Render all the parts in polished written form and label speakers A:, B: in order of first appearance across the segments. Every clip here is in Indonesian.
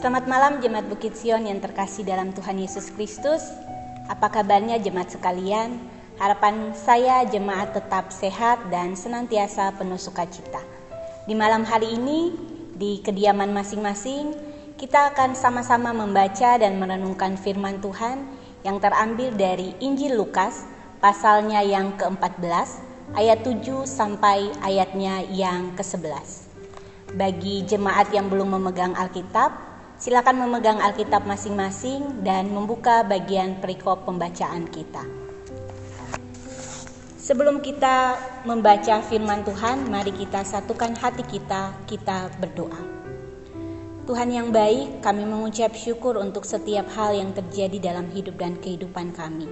A: Selamat malam Jemaat Bukit Sion yang terkasih dalam Tuhan Yesus Kristus. Apa kabarnya jemaat sekalian? Harapan saya jemaat tetap sehat dan senantiasa penuh sukacita. Di malam hari ini, di kediaman masing-masing, kita akan sama-sama membaca dan merenungkan firman Tuhan yang terambil dari Injil Lukas, pasalnya yang ke-14, ayat 7 sampai ayatnya yang ke-11. Bagi jemaat yang belum memegang Alkitab, silakan memegang Alkitab masing-masing dan membuka bagian perikop pembacaan kita. Sebelum kita membaca firman Tuhan, mari kita satukan hati kita berdoa. Tuhan yang baik, kami mengucap syukur untuk setiap hal yang terjadi dalam hidup dan kehidupan kami.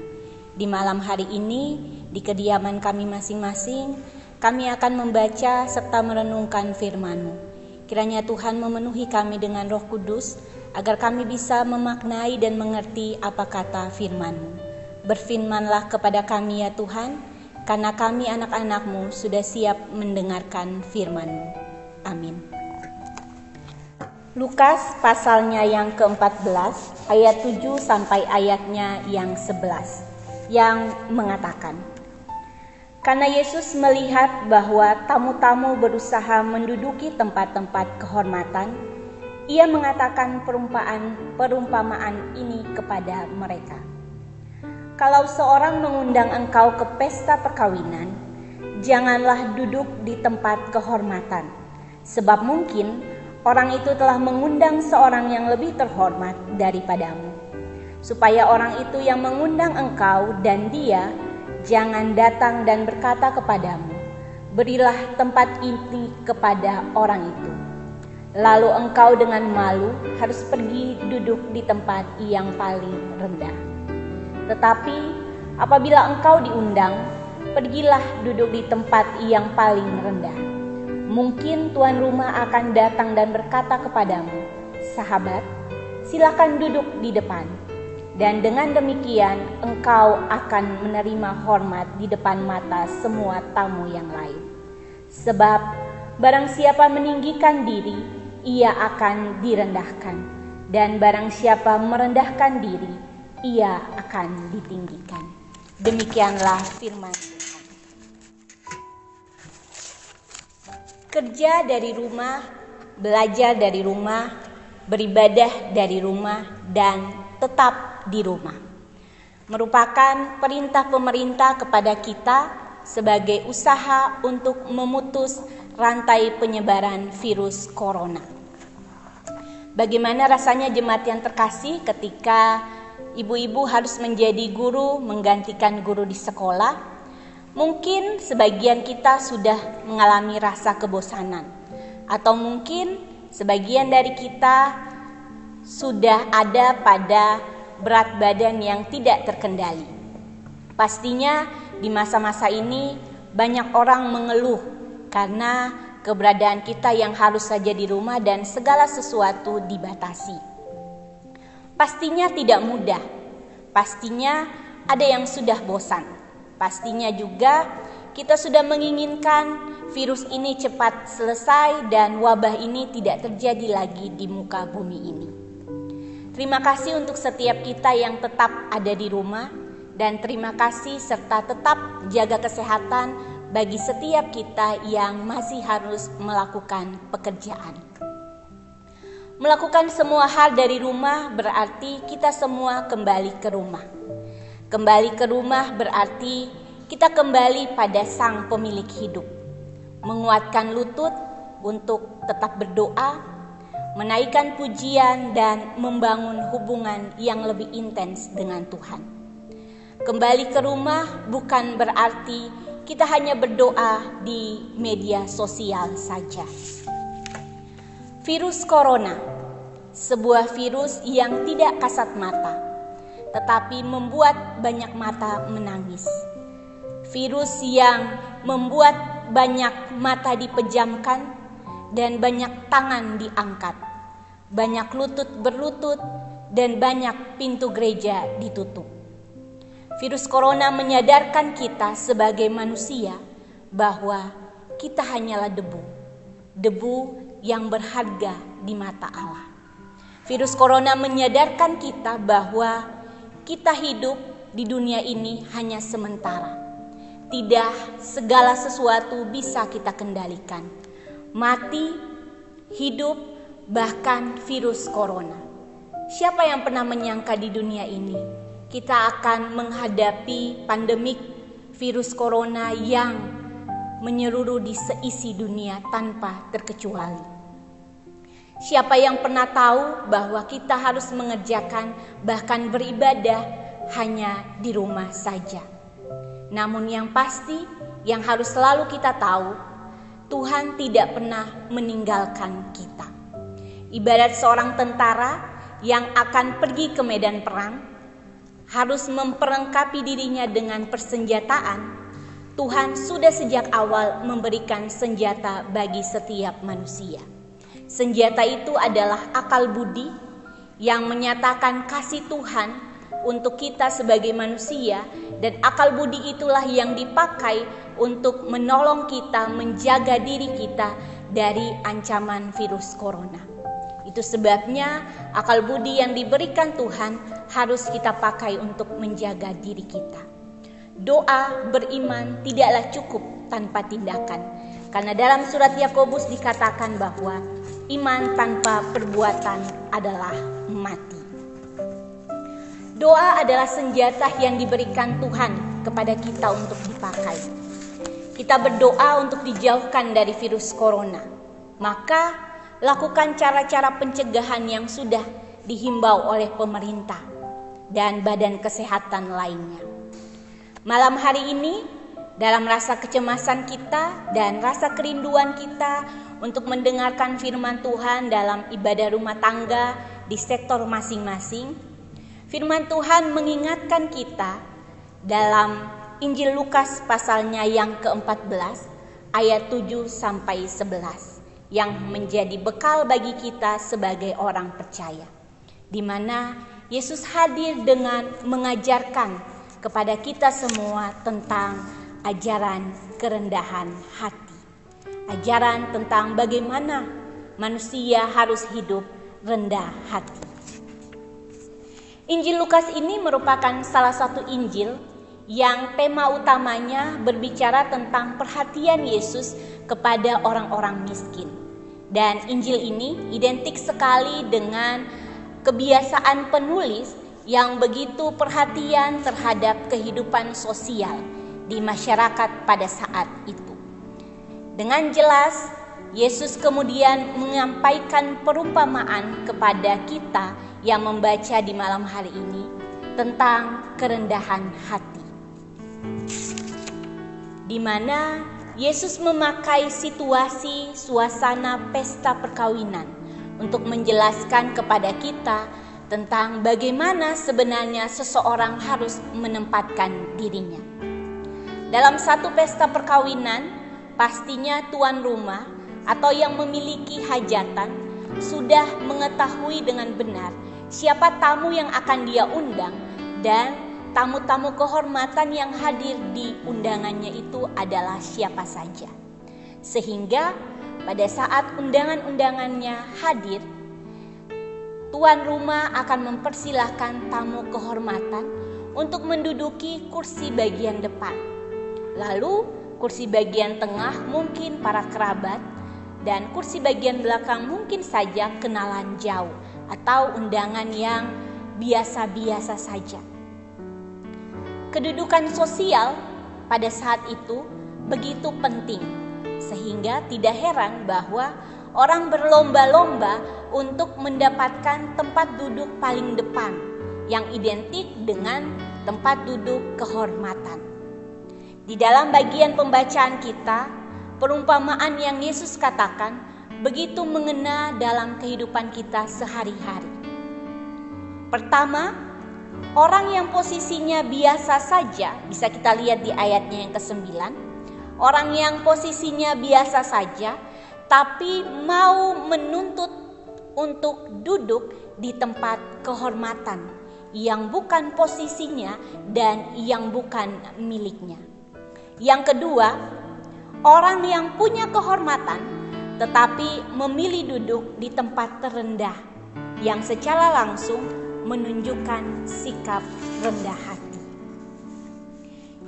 A: Di malam hari ini, di kediaman kami masing-masing, kami akan membaca serta merenungkan firman-Mu. Kiranya Tuhan memenuhi kami dengan Roh Kudus, agar kami bisa memaknai dan mengerti apa kata firman-Mu. Berfirmanlah kepada kami ya Tuhan, karena kami anak-anak-Mu sudah siap mendengarkan firman-Mu. Amin. Lukas pasalnya yang ke-14, ayat 7 sampai ayatnya yang 11, yang mengatakan, karena Yesus melihat bahwa tamu-tamu berusaha menduduki tempat-tempat kehormatan, Ia mengatakan perumpamaan ini kepada mereka. Kalau seorang mengundang engkau ke pesta perkawinan, janganlah duduk di tempat kehormatan, sebab mungkin orang itu telah mengundang seorang yang lebih terhormat daripadamu, supaya orang itu yang mengundang engkau dan dia jangan datang dan berkata kepadamu, berilah tempat ini kepada orang itu. Lalu engkau dengan malu harus pergi duduk di tempat yang paling rendah. Tetapi apabila engkau diundang, pergilah duduk di tempat yang paling rendah. Mungkin tuan rumah akan datang dan berkata kepadamu, sahabat, silakan duduk di depan. Dan dengan demikian engkau akan menerima hormat di depan mata semua tamu yang lain. Sebab barang siapa meninggikan diri, ia akan direndahkan. Dan barang siapa merendahkan diri, ia akan ditinggikan. Demikianlah firman Tuhan. Kerja dari rumah, belajar dari rumah, beribadah dari rumah, dan tetap di rumah merupakan perintah pemerintah kepada kita sebagai usaha untuk memutus rantai penyebaran virus corona. Bagaimana rasanya jemaat yang terkasih ketika ibu-ibu harus menjadi guru menggantikan guru di sekolah? Mungkin sebagian kita sudah mengalami rasa kebosanan, atau mungkin sebagian dari kita sudah ada pada berat badan yang tidak terkendali. Pastinya di masa-masa ini banyak orang mengeluh karena keberadaan kita yang harus saja di rumah dan segala sesuatu dibatasi. Pastinya tidak mudah. Pastinya ada yang sudah bosan. Pastinya juga kita sudah menginginkan virus ini cepat selesai dan wabah ini tidak terjadi lagi di muka bumi ini. Terima kasih untuk setiap kita yang tetap ada di rumah, dan terima kasih serta tetap jaga kesehatan bagi setiap kita yang masih harus melakukan pekerjaan. Melakukan semua hal dari rumah berarti kita semua kembali ke rumah. Kembali ke rumah berarti kita kembali pada Sang Pemilik hidup. Menguatkan lutut untuk tetap berdoa, menaikkan pujian dan membangun hubungan yang lebih intens dengan Tuhan. Kembali ke rumah bukan berarti kita hanya berdoa di media sosial saja. Virus corona, sebuah virus yang tidak kasat mata, tetapi membuat banyak mata menangis. Virus yang membuat banyak mata dipejamkan dan banyak tangan diangkat, banyak lutut berlutut, dan banyak pintu gereja ditutup. Virus corona menyadarkan kita sebagai manusia bahwa kita hanyalah debu yang berharga di mata Allah. Virus corona menyadarkan kita bahwa kita hidup di dunia ini hanya sementara. Tidak segala sesuatu bisa kita kendalikan. Mati, hidup, bahkan virus corona. Siapa yang pernah menyangka di dunia ini kita akan menghadapi pandemik virus corona yang menyeluruh di seisi dunia tanpa terkecuali. Siapa yang pernah tahu bahwa kita harus mengerjakan bahkan beribadah hanya di rumah saja. Namun yang pasti yang harus selalu kita tahu, Tuhan tidak pernah meninggalkan kita. Ibarat seorang tentara yang akan pergi ke medan perang, harus memperlengkapi dirinya dengan persenjataan. Tuhan sudah sejak awal memberikan senjata bagi setiap manusia. Senjata itu adalah akal budi yang menyatakan kasih Tuhan untuk kita sebagai manusia, dan akal budi itulah yang dipakai untuk menolong kita menjaga diri kita dari ancaman virus corona. Itu sebabnya akal budi yang diberikan Tuhan harus kita pakai untuk menjaga diri kita. Doa beriman tidaklah cukup tanpa tindakan, karena dalam surat Yakobus dikatakan bahwa iman tanpa perbuatan adalah mati. Doa adalah senjata yang diberikan Tuhan kepada kita untuk dipakai. Kita berdoa untuk dijauhkan dari virus corona. Maka lakukan cara-cara pencegahan yang sudah dihimbau oleh pemerintah dan badan kesehatan lainnya. Malam hari ini, dalam rasa kecemasan kita dan rasa kerinduan kita untuk mendengarkan firman Tuhan dalam ibadah rumah tangga di sektor masing-masing, firman Tuhan mengingatkan kita dalam Injil Lukas pasalnya yang ke-14 ayat 7-11 yang menjadi bekal bagi kita sebagai orang percaya, di mana Yesus hadir dengan mengajarkan kepada kita semua tentang ajaran kerendahan hati. Ajaran tentang bagaimana manusia harus hidup rendah hati. Injil Lukas ini merupakan salah satu Injil yang tema utamanya berbicara tentang perhatian Yesus kepada orang-orang miskin. Dan Injil ini identik sekali dengan kebiasaan penulis yang begitu perhatian terhadap kehidupan sosial di masyarakat pada saat itu. Dengan jelas, Yesus kemudian menyampaikan perumpamaan kepada kita yang membaca di malam hari ini tentang kerendahan hati, di mana Yesus memakai situasi suasana pesta perkawinan untuk menjelaskan kepada kita tentang bagaimana sebenarnya seseorang harus menempatkan dirinya. Dalam satu pesta perkawinan, pastinya tuan rumah atau yang memiliki hajatan sudah mengetahui dengan benar siapa tamu yang akan dia undang, dan tamu-tamu kehormatan yang hadir di undangannya itu adalah siapa saja. Sehingga pada saat undangan-undangannya hadir, tuan rumah akan mempersilahkan tamu kehormatan untuk menduduki kursi bagian depan. Lalu kursi bagian tengah mungkin para kerabat, dan kursi bagian belakang mungkin saja kenalan jauh atau undangan yang biasa-biasa saja. Kedudukan sosial pada saat itu begitu penting, sehingga tidak heran bahwa orang berlomba-lomba untuk mendapatkan tempat duduk paling depan yang identik dengan tempat duduk kehormatan. Di dalam bagian pembacaan kita, perumpamaan yang Yesus katakan begitu mengena dalam kehidupan kita sehari-hari. Pertama, orang yang posisinya biasa saja, bisa kita lihat di ayatnya yang ke-9. Orang yang posisinya biasa saja, tapi mau menuntut untuk duduk di tempat kehormatan yang bukan posisinya dan yang bukan miliknya. Yang kedua, orang yang punya kehormatan tetapi memilih duduk di tempat terendah yang secara langsung menunjukkan sikap rendah hati.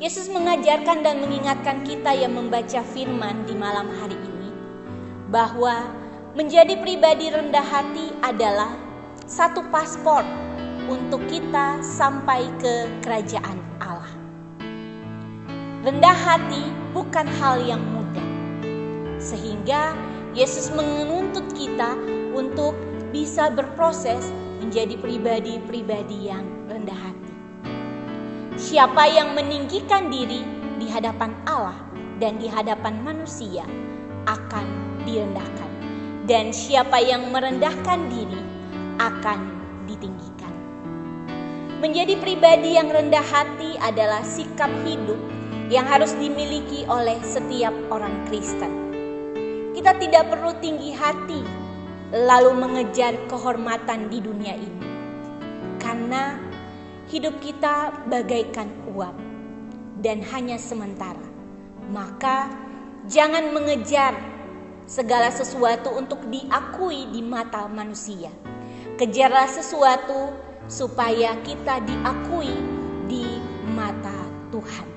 A: Yesus mengajarkan dan mengingatkan kita yang membaca firman di malam hari ini bahwa menjadi pribadi rendah hati adalah satu paspor untuk kita sampai ke kerajaan Allah. Rendah hati bukan hal yang mudah, sehingga Yesus menuntut kita untuk bisa berproses menjadi pribadi-pribadi yang rendah hati. Siapa yang meninggikan diri di hadapan Allah dan di hadapan manusia akan direndahkan, dan siapa yang merendahkan diri akan ditinggikan. Menjadi pribadi yang rendah hati adalah sikap hidup yang harus dimiliki oleh setiap orang Kristen. Kita tidak perlu tinggi hati lalu mengejar kehormatan di dunia ini, karena hidup kita bagaikan uap dan hanya sementara. Maka jangan mengejar segala sesuatu untuk diakui di mata manusia. Kejarlah sesuatu supaya kita diakui di mata Tuhan.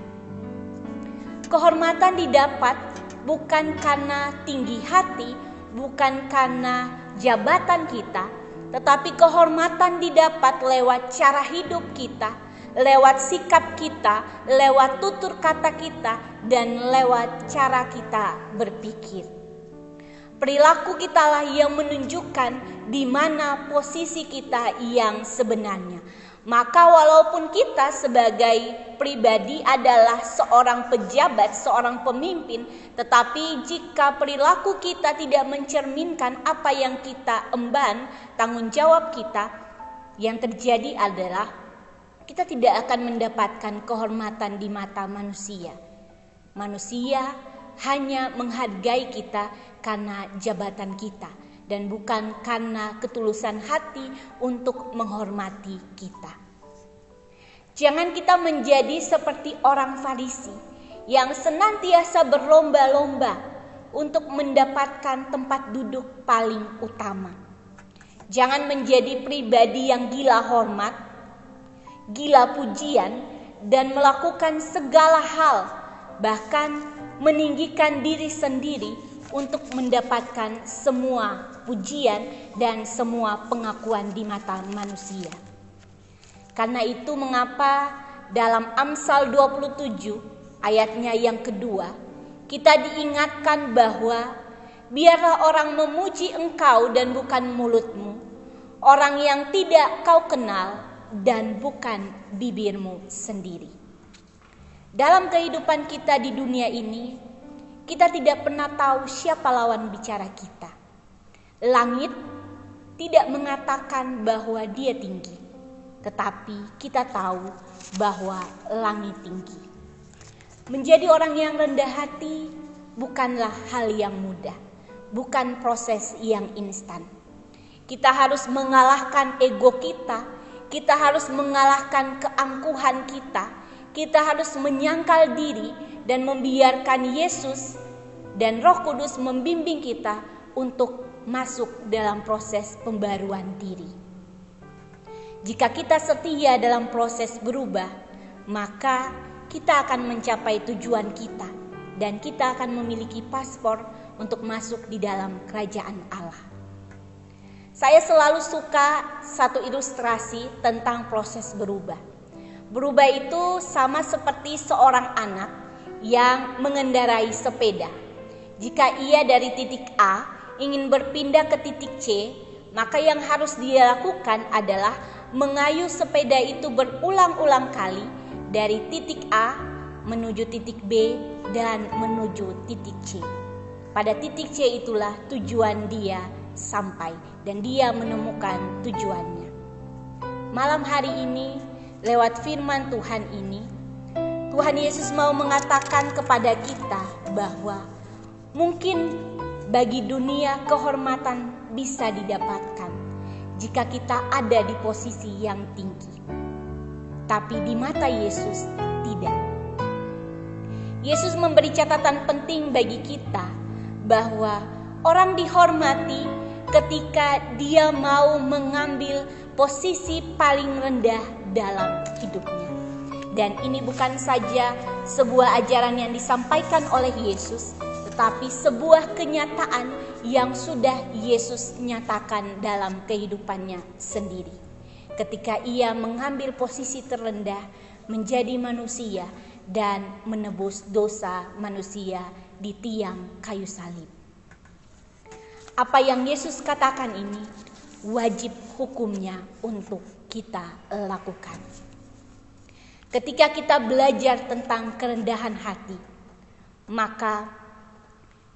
A: Kehormatan didapat bukan karena tinggi hati, bukan karena jabatan kita, tetapi kehormatan didapat lewat cara hidup kita, lewat sikap kita, lewat tutur kata kita, dan lewat cara kita berpikir. Perilaku kitalah yang menunjukkan di mana posisi kita yang sebenarnya. Maka walaupun kita sebagai pribadi adalah seorang pejabat, seorang pemimpin, tetapi jika perilaku kita tidak mencerminkan apa yang kita emban, tanggung jawab kita, yang terjadi adalah kita tidak akan mendapatkan kehormatan di mata manusia. Manusia hanya menghargai kita karena jabatan kita dan bukan karena ketulusan hati untuk menghormati kita. Jangan kita menjadi seperti orang Farisi yang senantiasa berlomba-lomba untuk mendapatkan tempat duduk paling utama. Jangan menjadi pribadi yang gila hormat, gila pujian, dan melakukan segala hal, bahkan meninggikan diri sendiri untuk mendapatkan semua pujian dan semua pengakuan di mata manusia. Karena itu mengapa dalam Amsal 27 ayatnya yang kedua, kita diingatkan bahwa biarlah orang memuji engkau dan bukan mulutmu, orang yang tidak kau kenal dan bukan bibirmu sendiri. Dalam kehidupan kita di dunia ini, kita tidak pernah tahu siapa lawan bicara kita. Langit tidak mengatakan bahwa dia tinggi, tetapi kita tahu bahwa langit tinggi. Menjadi orang yang rendah hati bukanlah hal yang mudah, bukan proses yang instan. Kita harus mengalahkan ego kita harus mengalahkan keangkuhan kita harus menyangkal diri dan membiarkan Yesus dan Roh Kudus membimbing kita untuk masuk dalam proses pembaruan diri. Jika kita setia dalam proses berubah, maka kita akan mencapai tujuan kita dan kita akan memiliki paspor untuk masuk di dalam kerajaan Allah. Saya selalu suka satu ilustrasi tentang proses berubah. Berubah itu sama seperti seorang anak yang mengendarai sepeda. Jika ia dari titik A ingin berpindah ke titik C, maka yang harus dia lakukan adalah mengayuh sepeda itu berulang-ulang kali dari titik A menuju titik B dan menuju titik C. Pada titik C itulah tujuan dia sampai dan dia menemukan tujuannya. Malam hari ini, lewat firman Tuhan ini, Tuhan Yesus mau mengatakan kepada kita bahwa mungkin bagi dunia kehormatan bisa didapatkan jika kita ada di posisi yang tinggi. Tapi di mata Yesus tidak. Yesus memberi catatan penting bagi kita bahwa orang dihormati ketika dia mau mengambil posisi paling rendah dalam hidupnya. Dan ini bukan saja sebuah ajaran yang disampaikan oleh Yesus, tetapi sebuah kenyataan yang sudah Yesus nyatakan dalam kehidupannya sendiri. Ketika ia mengambil posisi terendah, menjadi manusia dan menebus dosa manusia di tiang kayu salib. Apa yang Yesus katakan ini wajib hukumnya untuk kita lakukan. Ketika kita belajar tentang kerendahan hati, maka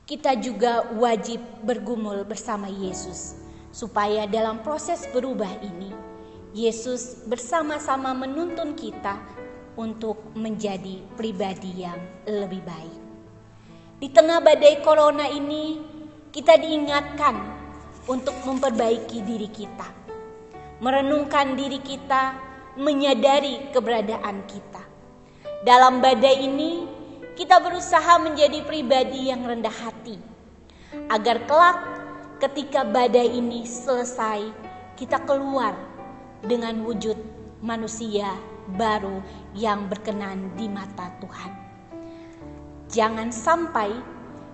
A: kita juga wajib bergumul bersama Yesus, supaya dalam proses berubah ini, Yesus bersama-sama menuntun kita untuk menjadi pribadi yang lebih baik. Di tengah badai corona ini, kita diingatkan untuk memperbaiki diri kita, merenungkan diri kita, menyadari keberadaan kita. Dalam badai ini, kita berusaha menjadi pribadi yang rendah hati, agar kelak ketika badai ini selesai, kita keluar dengan wujud manusia baru yang berkenan di mata Tuhan. Jangan sampai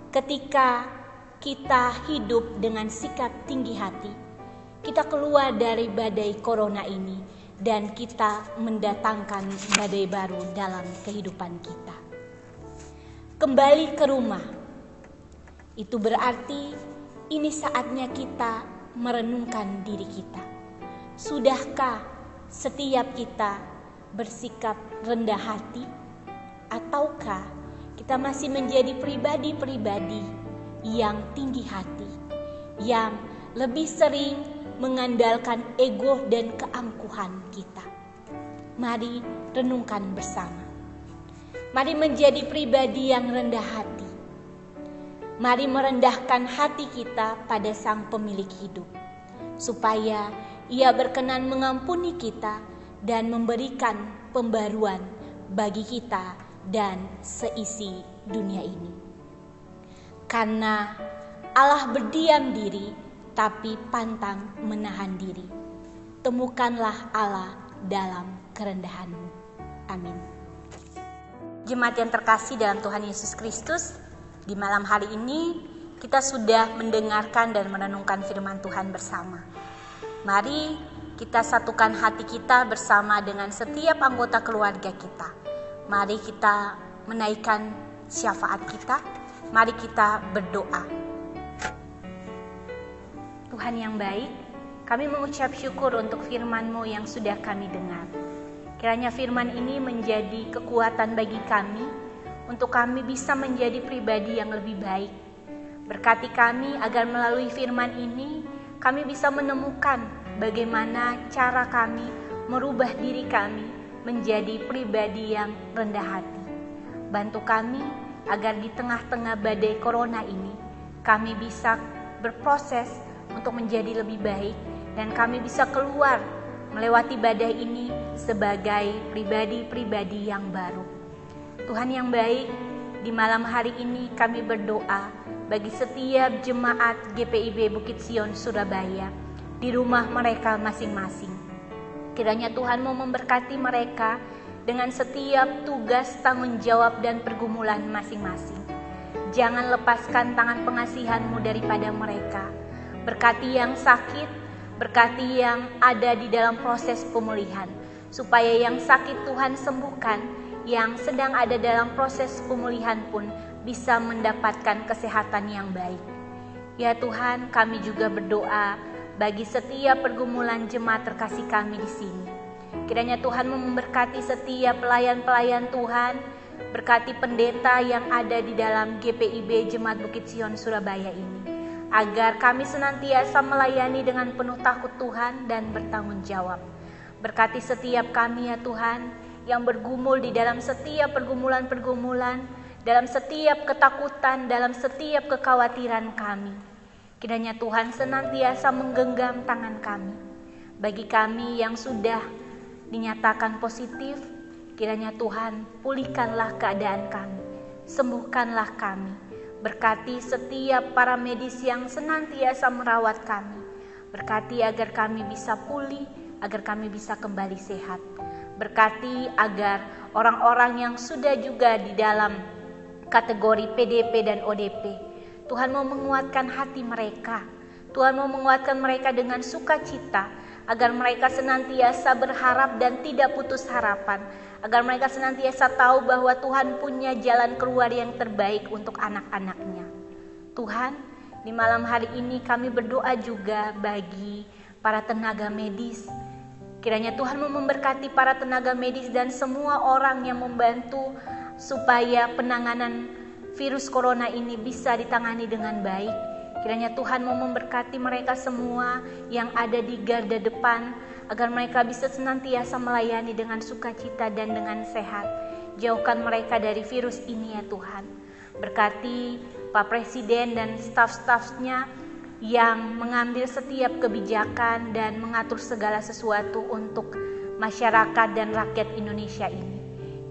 A: ketika kita hidup dengan sikap tinggi hati, kita keluar dari badai corona ini dan kita mendatangkan badai baru dalam kehidupan kita. Kembali ke rumah, itu berarti ini saatnya kita merenungkan diri kita. Sudahkah setiap kita bersikap rendah hati? Ataukah kita masih menjadi pribadi-pribadi yang tinggi hati, yang lebih sering mengandalkan ego dan keangkuhan kita? Mari renungkan bersama. Mari menjadi pribadi yang rendah hati. Mari merendahkan hati kita pada Sang Pemilik hidup, supaya Ia berkenan mengampuni kita dan memberikan pembaruan bagi kita dan seisi dunia ini. Karena Allah berdiam diri, tapi pantang menahan diri. Temukanlah Allah dalam kerendahanmu. Amin. Jemaat yang terkasih dalam Tuhan Yesus Kristus, di malam hari ini kita sudah mendengarkan dan merenungkan firman Tuhan bersama. Mari kita satukan hati kita bersama dengan setiap anggota keluarga kita. Mari kita menaikkan syafaat kita. Mari kita berdoa. Tuhan yang baik, kami mengucap syukur untuk firman-Mu yang sudah kami dengar. Kiranya firman ini menjadi kekuatan bagi kami, untuk kami bisa menjadi pribadi yang lebih baik. Berkati kami agar melalui firman ini, kami bisa menemukan bagaimana cara kami merubah diri kami menjadi pribadi yang rendah hati. Bantu kami agar di tengah-tengah badai corona ini, kami bisa berproses untuk menjadi lebih baik, dan kami bisa keluar melewati badai ini sebagai pribadi-pribadi yang baru. Tuhan yang baik, di malam hari ini kami berdoa bagi setiap jemaat GPIB Bukit Sion Surabaya di rumah mereka masing-masing. Kiranya Tuhan mau memberkati mereka dengan setiap tugas, tanggung jawab, dan pergumulan masing-masing. Jangan lepaskan tangan pengasihan-Mu daripada mereka. Berkati yang sakit, berkati yang ada di dalam proses pemulihan, supaya yang sakit Tuhan sembuhkan, yang sedang ada dalam proses pemulihan pun bisa mendapatkan kesehatan yang baik. Ya Tuhan, kami juga berdoa bagi setiap pergumulan jemaat terkasih kami di sini. Kiranya Tuhan memberkati setiap pelayan-pelayan Tuhan, berkati pendeta yang ada di dalam GPIB Jemaat Bukit Sion Surabaya ini, agar kami senantiasa melayani dengan penuh takut Tuhan dan bertanggung jawab. Berkati setiap kami ya Tuhan, yang bergumul di dalam setiap pergumulan-pergumulan, dalam setiap ketakutan, dalam setiap kekhawatiran kami. Kiranya Tuhan senantiasa menggenggam tangan kami. Bagi kami yang sudah dinyatakan positif, kiranya Tuhan pulihkanlah keadaan kami, sembuhkanlah kami, Berkati setiap para medis yang senantiasa merawat kami. Berkati agar kami bisa pulih, agar kami bisa kembali sehat. Berkati agar orang-orang yang sudah juga di dalam kategori PDP dan ODP, Tuhan mau menguatkan hati mereka. Tuhan mau menguatkan mereka dengan sukacita, agar mereka senantiasa berharap dan tidak putus harapan, agar mereka senantiasa tahu bahwa Tuhan punya jalan keluar yang terbaik untuk anak-anaknya. Tuhan, di malam hari ini kami berdoa juga bagi para tenaga medis. Kiranya Tuhan mau memberkati para tenaga medis dan semua orang yang membantu supaya penanganan virus corona ini bisa ditangani dengan baik. Kiranya Tuhan mau memberkati mereka semua yang ada di garda depan, agar mereka bisa senantiasa melayani dengan sukacita dan dengan sehat. Jauhkan mereka dari virus ini ya Tuhan. Berkati Pak Presiden dan staf-stafnya yang mengambil setiap kebijakan dan mengatur segala sesuatu untuk masyarakat dan rakyat Indonesia ini.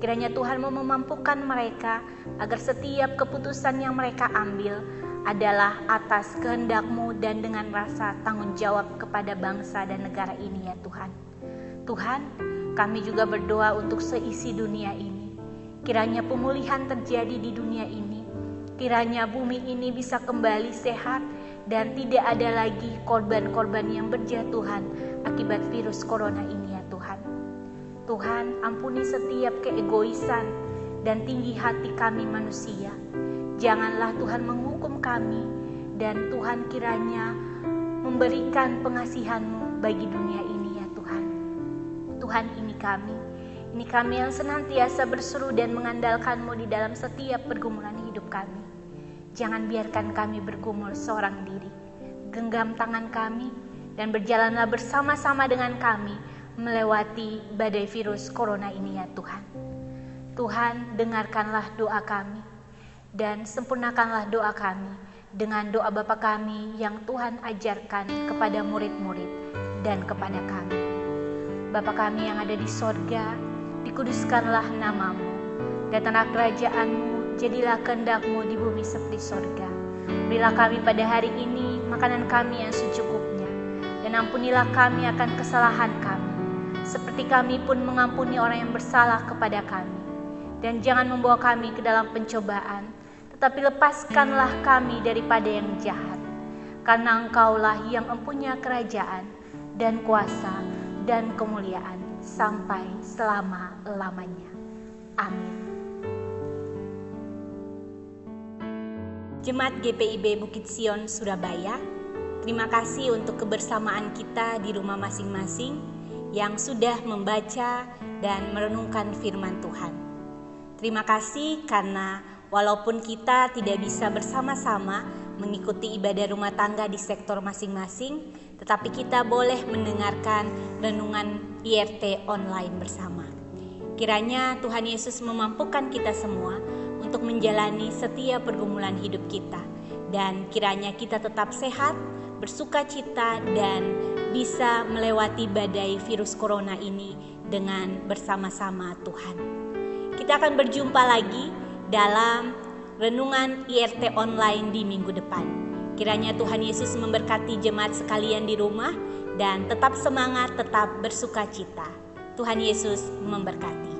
A: Kiranya Tuhan mau memampukan mereka agar setiap keputusan yang mereka ambil adalah atas kehendak-Mu dan dengan rasa tanggung jawab kepada bangsa dan negara ini ya Tuhan. Tuhan, kami juga berdoa untuk seisi dunia ini. Kiranya pemulihan terjadi di dunia ini. Kiranya bumi ini bisa kembali sehat dan tidak ada lagi korban-korban yang berjatuhan akibat virus corona ini ya Tuhan. Tuhan, ampuni setiap keegoisan dan tinggi hati kami manusia. Janganlah Tuhan menghukum kami, dan Tuhan kiranya memberikan pengasihan-Mu bagi dunia ini ya Tuhan. Tuhan, ini kami yang senantiasa berseru dan mengandalkan-Mu di dalam setiap pergumulan hidup kami. Jangan biarkan kami bergumul seorang diri. Genggam tangan kami dan berjalanlah bersama-sama dengan kami melewati badai virus corona ini ya Tuhan. Tuhan, dengarkanlah doa kami dan sempurnakanlah doa kami dengan doa Bapa kami yang Tuhan ajarkan kepada murid-murid dan kepada kami. Bapa kami yang ada di sorga, dikuduskanlah nama-Mu, datanglah kerajaan-Mu, jadilah kehendak-Mu di bumi seperti sorga. Berilah kami pada hari ini makanan kami yang secukupnya, dan ampunilah kami akan kesalahan kami, seperti kami pun mengampuni orang yang bersalah kepada kami. Dan jangan membawa kami ke dalam pencobaan, tetapi lepaskanlah kami daripada yang jahat. Karena Engkaulah yang mempunyai kerajaan dan kuasa dan kemuliaan sampai selama-lamanya. Amin. Jemaat GPIB Bukit Sion Surabaya, terima kasih untuk kebersamaan kita di rumah masing-masing yang sudah membaca dan merenungkan firman Tuhan. Terima kasih karena walaupun kita tidak bisa bersama-sama mengikuti ibadah rumah tangga di sektor masing-masing, tetapi kita boleh mendengarkan renungan IRT online bersama. Kiranya Tuhan Yesus memampukan kita semua untuk menjalani setiap pergumulan hidup kita, dan kiranya kita tetap sehat, bersukacita, dan bisa melewati badai virus corona ini dengan bersama-sama Tuhan. Kita akan berjumpa lagi dalam renungan IRT online di minggu depan. Kiranya Tuhan Yesus memberkati jemaat sekalian di rumah dan tetap semangat, tetap bersukacita. Tuhan Yesus memberkati.